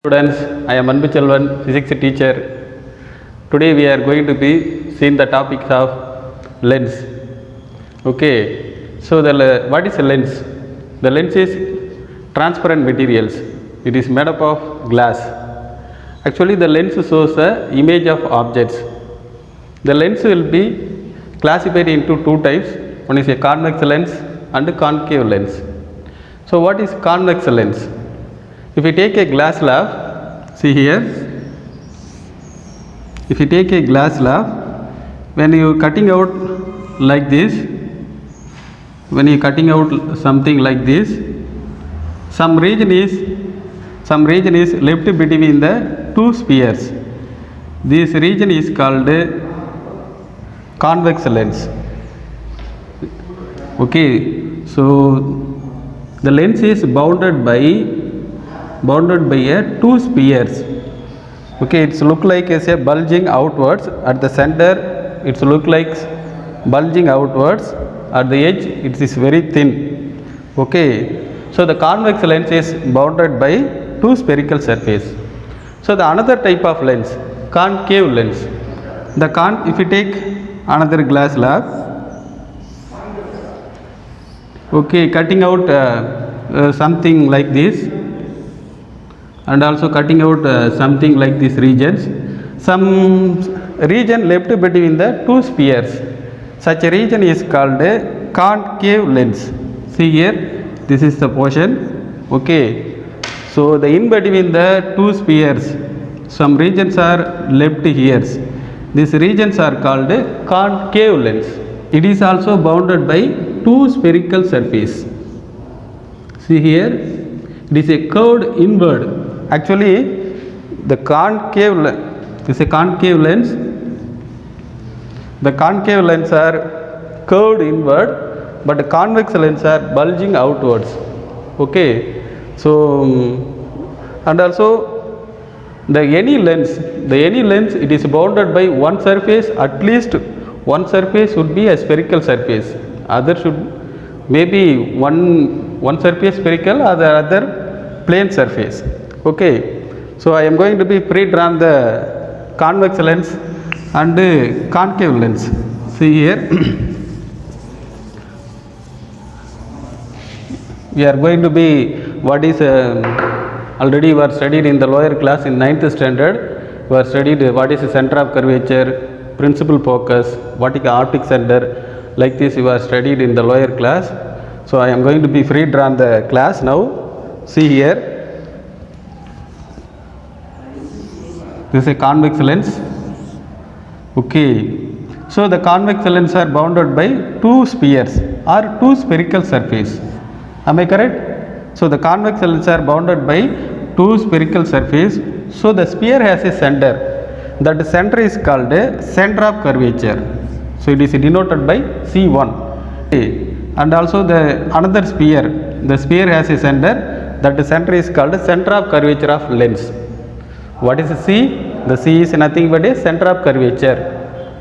Students, I am Anbu Chelvan, physics teacher. Today we are going to be seeing the topics of lens. Okay, so what is a lens? The lens is transparent materials. It is made up of glass. Actually, the lens shows the image of objects. The lens will be classified into two types. One is a convex lens and a concave lens. So, what is convex lens? If you take a glass slab, see here, if you take a glass slab, when you cutting out like this, when you cutting out something like this, some region is left between the two spheres. This region is called convex lens. Okay, so the lens is bounded by a two spheres. Okay, it's look like as a bulging outwards at the center. It's look like bulging outwards at the edge. It is very thin. Okay, so the convex lens is bounded by two spherical surface. So the another type of lens, concave lens. If you take another glass slab, okay, cutting out something like this, and also cutting out something like these regions, some region left between the two spheres, such a region is called a concave lens. See here, this is the portion. Okay, so the in between the two spheres, some regions are left here. These regions are called a concave lens. It is also bounded by two spherical surface. See here, it is a curved inward. Actually, the concave is a concave lens. The concave lens are curved inward, but the convex lens are bulging outwards. Okay, so and also any lens, it is bounded by one surface. At least one surface would be a spherical surface. Other should maybe one surface spherical, other plane surface. Okay, so I am going to be pre-drawn the convex lens and concave lens. See here, we are going to be what is already we are studied in the lower class in 9th standard. We are studied what is the center of curvature, principal focus, what is the optic center. Like this, we are studied in the lower class. So I am going to be pre-drawn the class now. See here. This is a convex lens. Okay, so the convex lens are bounded by two spheres or two spherical surface. Am I correct? So the convex lens are bounded by two spherical surface. So the sphere has a center. That center is called a center of curvature. So it is denoted by C1. Okay. And also the another sphere. The sphere has a center. That center is called a center of curvature of lens. What is C? The C is nothing but a center of curvature.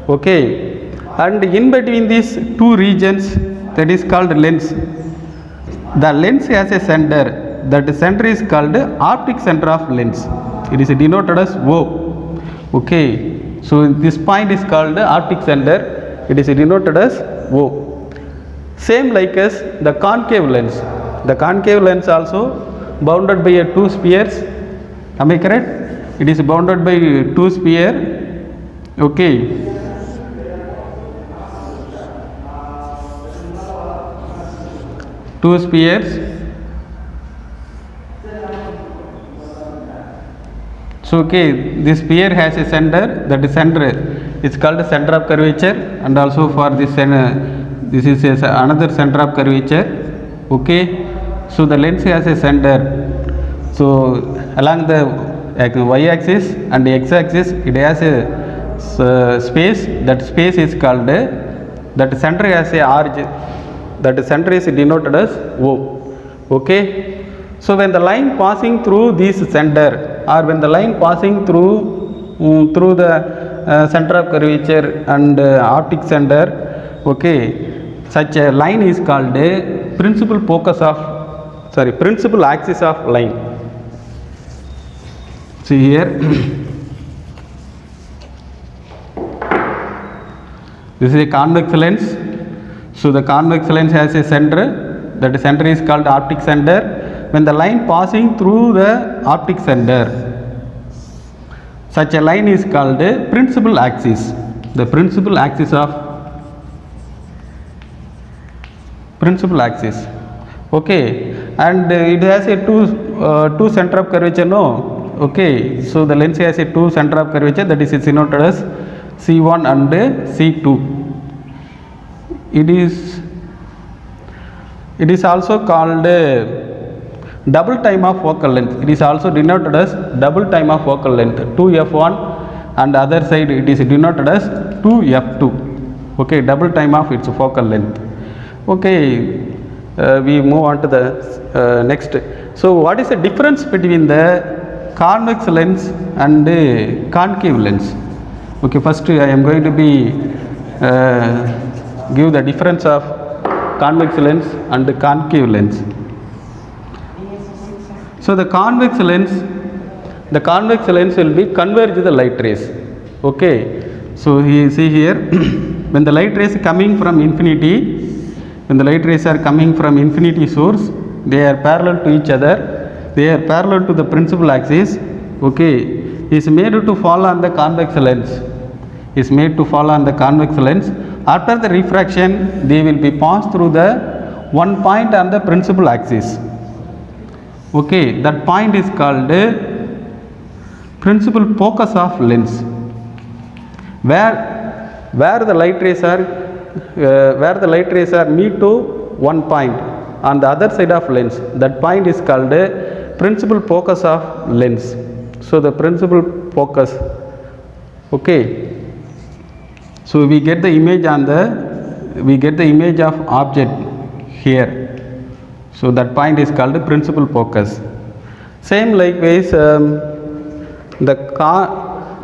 Okay, and in between these two regions, that is called lens. The lens has a center. That center is called optic center of lens. It is denoted as O. Okay, so this point is called optic center. It is denoted as O. Same like as the concave lens. The concave lens also bounded by a two spheres. Am I correct? It is bounded by two sphere. Okay, two spheres. So okay, this sphere has a center. That center is called the center of curvature, and also for this this is another center of curvature. Okay, so the lens has a center. So along the y-axis and x-axis, it has a space. That space is called that center has a origin. That center is denoted as O. Okay, so when the line passing through this center, or when the line passing through the center of curvature and optic center, okay, such a line is called a principal axis of line. See here. This is a convex lens. So the convex lens has a center. That center is called optic center. When the line passing through the optic center, such a line is called a principal axis. The principal axis of principal axis. Okay, and it has a two center of curvature. No. Okay, so the lens has a two center of curvature, that is denoted as C1 and C2. It is also called double time of focal length. It is also denoted as double time of focal length, 2f1, and other side it is denoted as 2f2. Okay, double time of its focal length. Okay, we move on to the next. So what is the difference between the convex lens and concave lens? Okay, first I am going to be give the difference of convex lens and concave lens. So the convex lens will be converge the light rays. Okay, so you see here when the light rays coming from infinity, when the light rays are coming from infinity source, they are parallel to each other, they are parallel to the principal axis. Okay, is made to fall on the convex lens, is made to fall on the convex lens. After the refraction, they will be passed through the one point on the principal axis. Okay, that point is called principal focus of lens. Where the light rays are meet to one point on the other side of lens, that point is called principal focus of lens. So the principal focus. Okay, so we get the image of object here. So that point is called principal focus. Same likewise,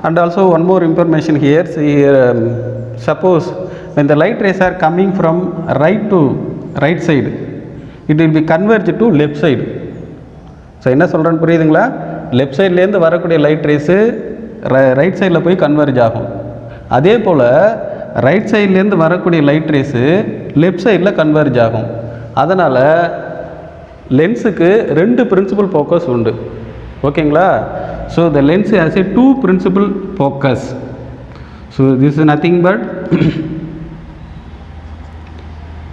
and also one more information here. See here, suppose when the light rays are coming from right to right side, it will be converged to left side. So என்ன சொல்றேன்னு புரியுதுங்களா? Left சைட்லேருந்து வரக்கூடிய light race right சைடில் போய் converge ஆகும். அதே போல் right சைட்லேருந்து வரக்கூடிய லைட் ரேஸு லெஃப்ட் சைடில் கன்வெர்ஜ் ஆகும். அதனால் லென்ஸுக்கு ரெண்டு பிரின்சிபல் ஃபோக்கஸ் உண்டு. ஓகேங்களா? So the lens has a two principal focus. So this is nothing but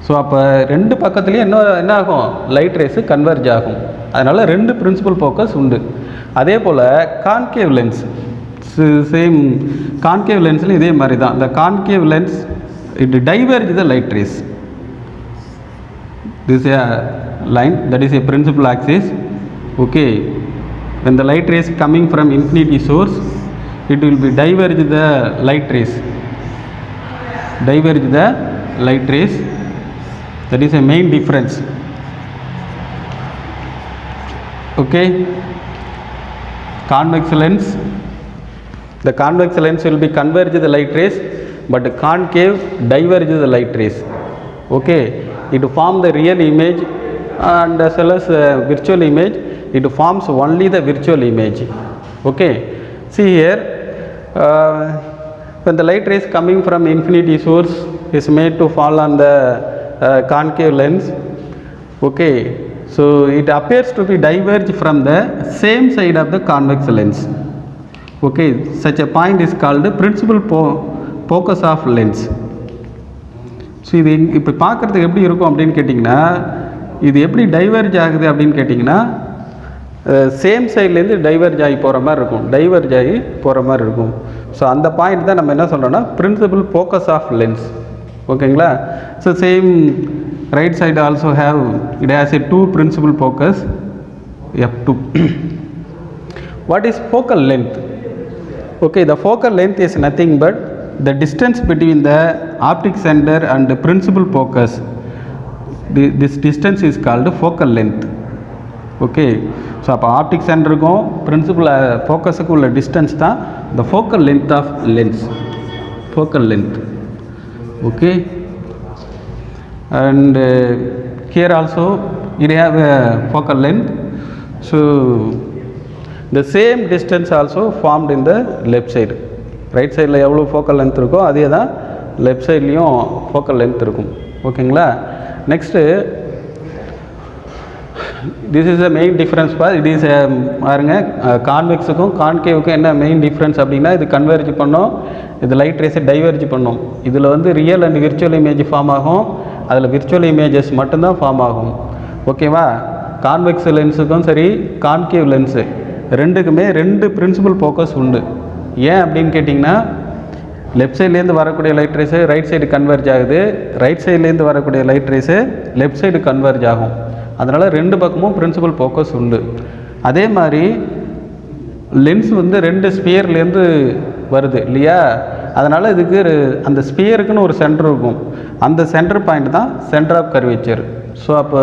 so அப்போ ரெண்டு பக்கத்துலேயும் என்ன ஆகும், லைட் ரேஸு கன்வெர்ஜ் ஆகும். அதனால் ரெண்டு பிரின்சிபல் ஃபோக்கஸ் உண்டு. அதே போல் கான்கேவ் லென்ஸ், சேம் கான்கேவ் லென்ஸ்லையும் இதே மாதிரி தான். இந்த concave lens it diverge the light race. This is a line, that is a principal axis. Okay, when the light rays coming from infinity source, it will be diverge the light rays. Diverge the light rays. That is a main difference. Okay, convex lens. The convex lens will be converge the light rays, but concave diverge the light rays. Okay, it forms the real image and as well as virtual image. It forms only the virtual image. Okay, see here, when the light rays coming from infinity source is made to fall on the concave lens. Okay, so it appears to be diverged from the same side of the convex lens. Okay, such a point is called the principal focus of lens. So இது இப்போ பார்க்குறதுக்கு எப்படி இருக்கும் அப்படின்னு கேட்டிங்கன்னா, இது எப்படி diverge ஆகுது அப்படின்னு கேட்டிங்கன்னா, சேம் சைட்லேருந்து டைவர்ஜ் ஆகி போகிற மாதிரி இருக்கும், டைவர்ஜ் ஆகி போகிற மாதிரி இருக்கும். ஸோ அந்த பாயிண்ட் தான் நம்ம என்ன சொல்கிறோன்னா பிரின்சிபல் ஃபோக்கஸ் ஆஃப் லென்ஸ். ஓகேங்களா? So same right side also have it has a two principal focus f2. What is focal length? Okay, the focal length is nothing but the distance between the optic center and the principal focus. This distance is called focal length. Okay, so அப்போ optic சென்டருக்கும் principal ஃபோக்கஸுக்கும் உள்ள distance தான் the focal length of lens. Focal length. Okay, and here also it have a focal length. So the same distance also formed in the left side. Right சைடில் எவ்வளோ focal length இருக்கோ அதே தான் left சைட்லேயும் focal length இருக்கும். ஓகேங்களா? Next this is a main difference it is பாருங்க, கான்வெக்ஸுக்கும் கான்கேவுக்கும் என்ன மெயின் டிஃப்ரென்ஸ் அப்படின்னா, இது கன்வெர்ஜ் பண்ணோம், இது லைட் ரேஸை டைவர்ஜ் பண்ணோம். இதில் வந்து real and virtual image form ஆகும், அதில் விர்ச்சுவல் இமேஜஸ் மட்டும்தான் ஃபார்ம் ஆகும். ஓகேவா? கான்வெக்ஸ் லென்ஸுக்கும் சரி கான்கேவ் லென்ஸு ரெண்டுக்குமே ரெண்டு பிரின்சிபல் ஃபோக்கஸ் உண்டு. ஏன் அப்படின்னு கேட்டிங்கன்னா, லெஃப்ட் சைட்லேருந்து வரக்கூடிய light race right side converge ஆகுது, ரைட் சைட்லேருந்து வரக்கூடிய light rays left side converge ஆகும். அதனால் ரெண்டு பக்கமும் பிரின்சிபல் ஃபோக்கஸ் உண்டு. அதே மாதிரி லென்ஸ் வந்து ரெண்டு ஸ்பியர்லேருந்து வருது இல்லையா? அதனால் இதுக்கு அந்த ஸ்பியருக்குன்னு ஒரு சென்டர் இருக்கும், அந்த சென்டர் பாயிண்ட் தான் சென்டர் ஆஃப் கர்வேச்சர். ஸோ அப்போ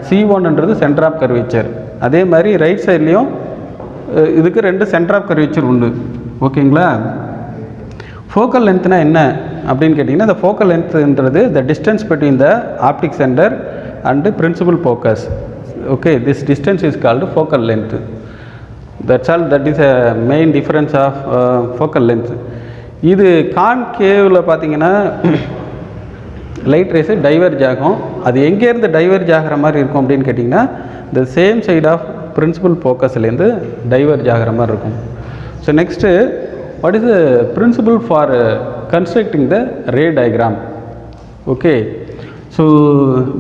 C1ன்றது சென்டர் ஆஃப் கர்வேச்சர். அதே மாதிரி ரைட் சைட்லேயும் இதுக்கு ரெண்டு சென்டர் ஆஃப் கர்வேச்சர் உண்டு. ஓகேங்களா? ஃபோக்கல் லென்த்னா என்ன அப்படின்னு கேட்டிங்கன்னா, இந்த ஃபோக்கல் லென்த்ன்றது the distance between the optic centre and principal focus. Okay, this distance is called focal length. That's all. That is a main difference of focal length. இது கான்கேவில் பார்த்தீங்கன்னா லைட் ரேஸு டைவர்ஜ் ஆகும். அது எங்கேருந்து டைவர்ஜ் ஆகிற மாதிரி இருக்கும் அப்படின்னு கேட்டிங்கன்னா, the same side of principal ஃபோக்கஸ்லேருந்து டைவர்ஜ் ஆகிற மாதிரி இருக்கும். So next, what is the principal for constructing the ray diagram? Okay, so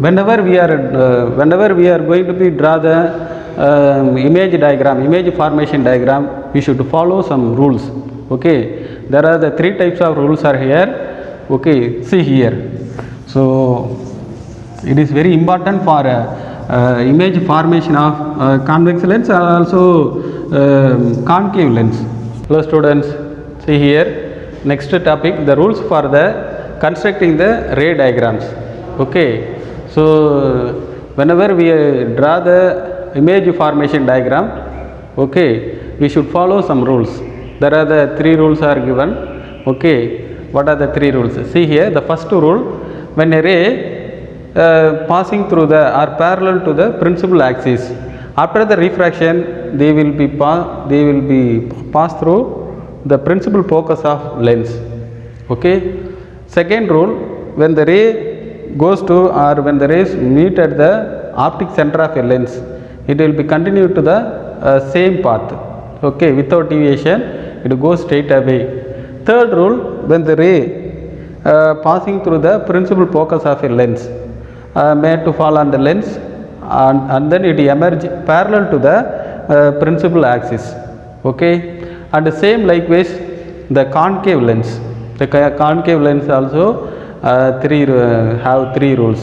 whenever we are going to be draw the image diagram, image formation diagram, we should follow some rules. Okay, there are the three types of rules are here. Okay, see here. So it is very important for image formation of convex lens and also concave lens. Hello students, see here, next topic, the rules for the constructing the ray diagrams. Okay, so whenever we draw the image formation diagram, okay, we should follow some rules. There are the three rules are given. Okay, what are the three rules? See here, the first rule, when a ray passing through the or parallel to the principal axis, after the refraction they will be passed through the principal focus of lens. Okay, second rule, when the ray goes to or when the rays meet at the optic center of a lens, it will be continued to the same path. Okay, without deviation, it goes straight away. Third rule, when the ray passing through the principal focus of a lens made to fall on the lens and then it emerge parallel to the principal axis. Okay, and the same likewise the concave lens. The concave lens also have three rules.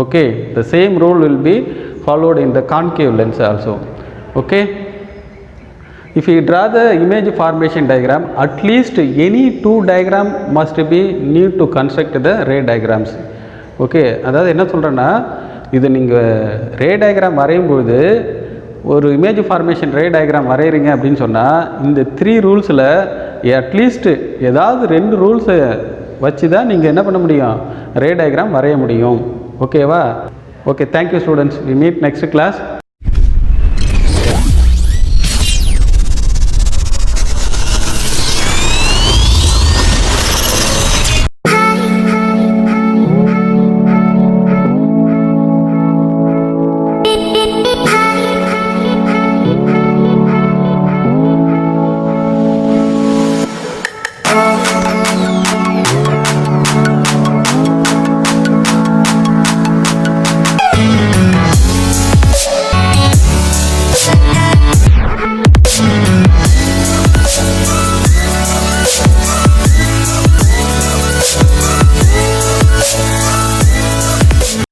Okay, the same rule will be followed in the concave lens also. Okay, if you draw the image formation diagram, at least any two diagram must be need to construct the ray diagrams. Okay, அதாவது என்ன சொல்கிறேன்னா, இது நீங்கள் ரே diagram வரையும்போது ஒரு image formation ரே diagram வரைகிறீங்க அப்படின்னு சொன்னால், இந்த த்ரீ ரூல்ஸில் அட்லீஸ்ட்டு ஏதாவது ரெண்டு ரூல்ஸை வச்சு தான் நீங்கள் என்ன பண்ண முடியும், ரே டயக்ராம் வரைய முடியும். ஓகேவா? Okay, thank you students. We meet next class.